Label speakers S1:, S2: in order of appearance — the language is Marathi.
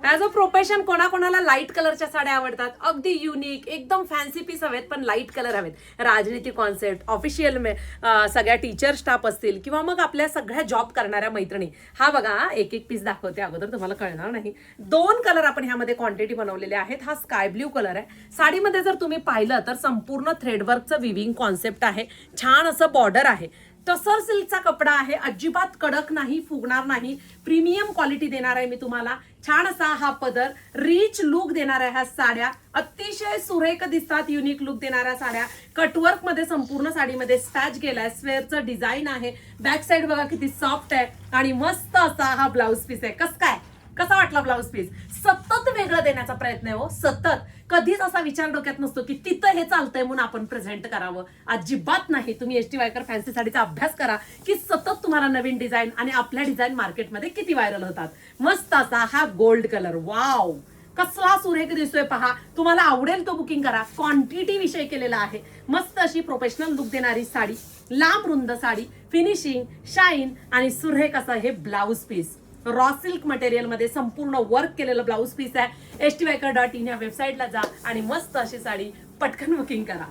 S1: ऍज अ प्रोफेशन कोणाकोणाला लाईट कलरच्या साड्या आवडतात, अगदी युनिक एकदम फॅन्सी पीस हवेत पण लाईट कलर हवेत, राजनीती कॉन्सेप्ट ऑफिशियल सगळ्या टीचर स्टाफ असतील किंवा मग आपल्या सगळ्या जॉब करणाऱ्या मैत्रिणी. हा बघा एक एक पीस दाखवते, अगोदर तुम्हाला कळणार नाही. 2 कलर आपण ह्यामध्ये क्वांटिटी बनवलेले आहेत. हा स्काय ब्ल्यू कलर आहे. साडीमध्ये जर तुम्ही पाहिलं तर संपूर्ण थ्रेडवर्कचं विविंग कॉन्सेप्ट आहे. छान असं बॉर्डर आहे. टसर सिल्कचा कपडा आहे. अजिबात कडक नाही, फुगणार नाही. प्रीमियम क्वालिटी देणार आहे मी तुम्हाला. छान असा हा पदर, रिच लुक देणार आहे ह्या साड्या. अतिशय सुरेख दिसतात, युनिक लुक देणाऱ्या साड्या. कटवर्क मध्ये संपूर्ण साडीमध्ये स्पॅच केलाय. स्वेअरचं डिझाईन आहे. बॅक साईड बघा किती सॉफ्ट आहे आणि मस्त असा हा ब्लाऊज पीस आहे. कसा वाटला ब्लाऊज पीस? सतत वेगळं देण्याचा प्रयत्न आहे हो, सतत. कधीच असा विचार डोक्यात नसतो की तिथं हे चालतंय म्हणून आपण प्रेझेंट करावं. अजिबात नाही. तुम्ही एसटी वायकर फॅन्सी साडीचा अभ्यास करा की सतत तुम्हाला नवीन डिझाईन आणि आपल्या डिझाईन मार्केटमध्ये किती व्हायरल होतात. मस्त असा हा गोल्ड कलर, वाव कसला सुरेख दिसतोय पहा. तुम्हाला आवडेल तो बुकिंग करा. क्वांटिटी विषय केलेला आहे. मस्त अशी प्रोफेशनल लुक देणारी साडी, लांब रुंद साडी, फिनिशिंग, शाईन आणि सुरेख असं हे blouse piece. Raw silk material मध्ये संपूर्ण वर्क केलेलं ब्लाऊज पीस आहे. stviker.in या वेबसाईटला जा आणि मस्त अशी साडी पटकन बुकिंग करा.